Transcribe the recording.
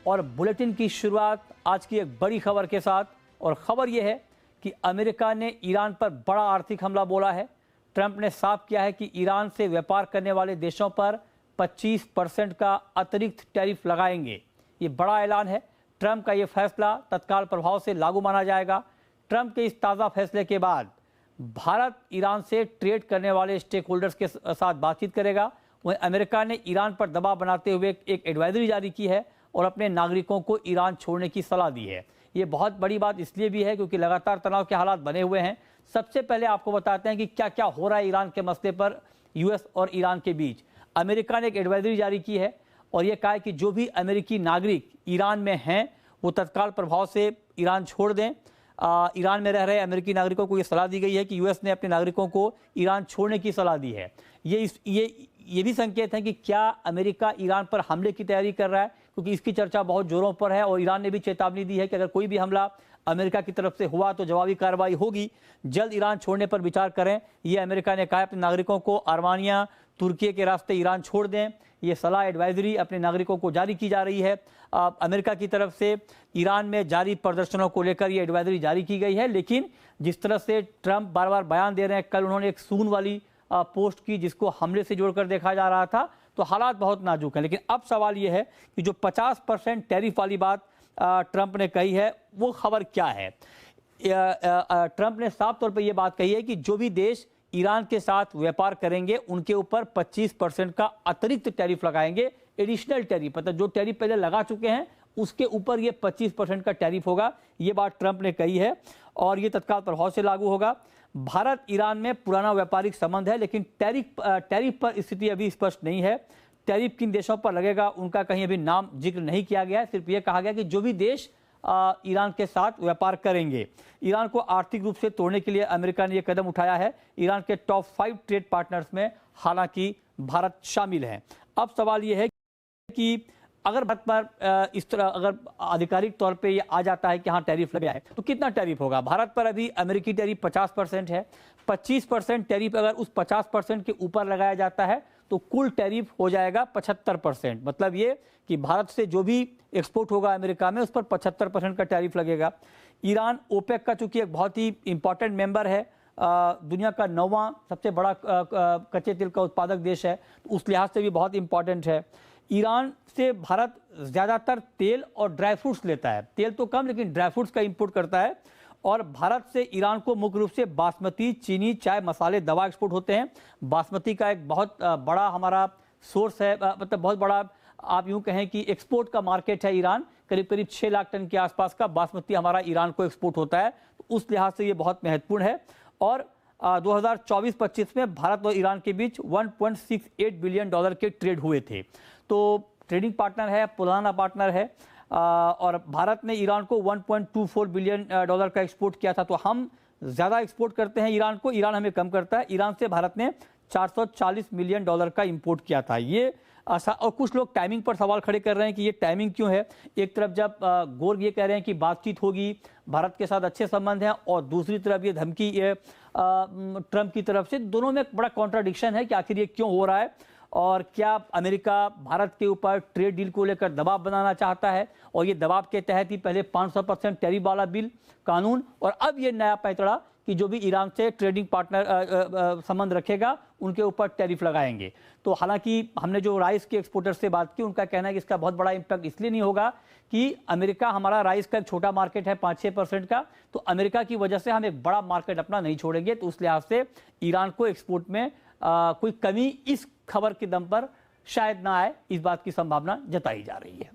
और बुलेटिन की शुरुआत आज की एक बड़ी खबर के साथ। और खबर यह है कि अमेरिका ने ईरान पर बड़ा आर्थिक हमला बोला है। ट्रंप ने साफ किया है कि ईरान से व्यापार करने वाले देशों पर 25% का अतिरिक्त टैरिफ लगाएंगे। ये बड़ा ऐलान है। ट्रंप का ये फैसला तत्काल प्रभाव से लागू माना जाएगा। ट्रंप के इस ताज़ा फैसले के बाद भारत ईरान से ट्रेड करने वाले स्टेक होल्डर्स के साथ बातचीत करेगा। वहीं अमेरिका ने ईरान पर दबाव बनाते हुए एक एडवाइजरी जारी की है और अपने नागरिकों को ईरान छोड़ने की सलाह दी है। ये बहुत बड़ी बात इसलिए भी है क्योंकि लगातार तनाव के हालात बने हुए हैं। सबसे पहले आपको बताते हैं कि क्या क्या हो रहा है ईरान के मसले पर यूएस और ईरान के बीच। अमेरिका ने एक एडवाइजरी जारी की है और यह कहा है कि जो भी अमेरिकी नागरिक ईरान में हैं वो तत्काल प्रभाव से ईरान छोड़ दें। ईरान में रह रहे अमेरिकी नागरिकों को ये सलाह दी गई है कि यूएस ने अपने नागरिकों को ईरान छोड़ने की सलाह दी है। ये भी संकेत है कि क्या अमेरिका ईरान पर हमले की तैयारी कर रहा है, क्योंकि इसकी चर्चा बहुत जोरों पर है और ईरान ने भी चेतावनी दी है कि अगर कोई भी हमला अमेरिका की तरफ से हुआ तो जवाबी कार्रवाई होगी। जल्द ईरान छोड़ने पर विचार करें, ये अमेरिका ने कहा है। अपने नागरिकों को आर्मानिया, तुर्की के रास्ते ईरान छोड़ दें। ये सलाह एडवाइजरी अपने नागरिकों को जारी की जा रही है। अमेरिका की तरफ से ईरान में जारी प्रदर्शनों को लेकर ये एडवाइजरी जारी की गई है। लेकिन जिस तरह से ट्रंप बार बार बयान दे रहे हैं, कल उन्होंने एक सून वाली पोस्ट की जिसको हमले से जोड़कर देखा जा रहा था, तो हालात बहुत नाजुक हैं। लेकिन अब सवाल यह है कि जो 50% टैरिफ वाली बात ट्रंप ने कही है वो खबर क्या है। ट्रंप ने साफ तौर पर यह बात कही है कि जो भी देश ईरान के साथ व्यापार करेंगे उनके ऊपर 25% का अतिरिक्त टैरिफ लगाएंगे। एडिशनल टैरिफ, मतलब जो टैरिफ पहले लगा चुके हैं उसके ऊपर ये 25% का टैरिफ होगा। ये बात ट्रंप ने कही है और ये तत्काल प्रभाव से लागू होगा। भारत ईरान में पुराना व्यापारिक संबंध है, लेकिन टैरिफ पर स्थिति अभी स्पष्ट नहीं है। टैरिफ किन देशों पर लगेगा उनका कहीं अभी नाम जिक्र नहीं किया गया है। सिर्फ ये कहा गया कि जो भी देश ईरान के साथ व्यापार करेंगे। ईरान को आर्थिक रूप से तोड़ने के लिए अमेरिका ने यह कदम उठाया है। ईरान के टॉप 5 ट्रेड पार्टनर्स में हालांकि भारत शामिल है। अब सवाल यह है कि अगर भारत पर इस तरह अगर आधिकारिक तौर पे ये आ जाता है कि हाँ टैरिफ लग गया है, तो कितना टैरिफ होगा। भारत पर अभी अमेरिकी टैरिफ 50% है। 25% टैरिफ अगर उस 50% के ऊपर लगाया जाता है तो कुल टैरिफ हो जाएगा 75%। मतलब ये कि भारत से जो भी एक्सपोर्ट होगा अमेरिका में उस पर 75% का टैरिफ लगेगा। ईरान ओपेक का चूंकि एक बहुत ही इंपॉर्टेंट मेंबर है, दुनिया का 9वां सबसे बड़ा कच्चे तेल का उत्पादक देश है, तो उस लिहाज से भी बहुत इंपॉर्टेंट है। ईरान से भारत ज़्यादातर तेल और ड्राई फ्रूट्स लेता है। तेल तो कम, लेकिन ड्राई फ्रूट्स का इंपोर्ट करता है। और भारत से ईरान को मुख्य रूप से बासमती, चीनी, चाय, मसाले, दवा एक्सपोर्ट होते हैं। बासमती का एक बहुत बड़ा हमारा सोर्स है, मतलब बहुत बड़ा आप यूं कहें कि एक्सपोर्ट का मार्केट है ईरान। करीब करीब 6 लाख टन के आसपास का बासमती हमारा ईरान को एक्सपोर्ट होता है, तो उस लिहाज से ये बहुत महत्वपूर्ण है। और 2024-25 में भारत और ईरान के बीच $1.68 बिलियन के ट्रेड हुए थे। तो ट्रेडिंग पार्टनर है, पुराना पार्टनर है। और भारत ने ईरान को $1.24 बिलियन का एक्सपोर्ट किया था। तो हम ज़्यादा एक्सपोर्ट करते हैं ईरान को, ईरान हमें कम करता है। ईरान से भारत ने $440 मिलियन का इंपोर्ट किया था। ये और कुछ लोग टाइमिंग पर सवाल खड़े कर रहे हैं कि ये टाइमिंग क्यों है। एक तरफ जब गोर ये कह रहे हैं कि बातचीत होगी, भारत के साथ अच्छे संबंध हैं, और दूसरी तरफ ये धमकी ट्रंप की तरफ से, दोनों में एक बड़ा कॉन्ट्राडिक्शन है कि आखिर ये क्यों हो रहा है। और क्या अमेरिका भारत के ऊपर ट्रेड डील को लेकर दबाव बनाना चाहता है, और ये दबाव के तहत ही पहले 500% टैरिफ वाला बिल कानून, और अब ये नया पैंतड़ा कि जो भी ईरान से ट्रेडिंग पार्टनर संबंध रखेगा उनके ऊपर टैरिफ लगाएंगे। तो हालांकि हमने जो राइस के एक्सपोर्टर से बात की, उनका कहना है कि इसका बहुत बड़ा इम्पैक्ट इसलिए नहीं होगा कि अमेरिका, हमारा राइस का एक छोटा मार्केट है 5-6% का, तो अमेरिका की वजह से हम एक बड़ा मार्केट अपना नहीं छोड़ेंगे। तो उस लिहाज से ईरान को एक्सपोर्ट में कोई कमी इस खबर के दम पर शायद ना आए, इस बात की संभावना जताई जा रही है।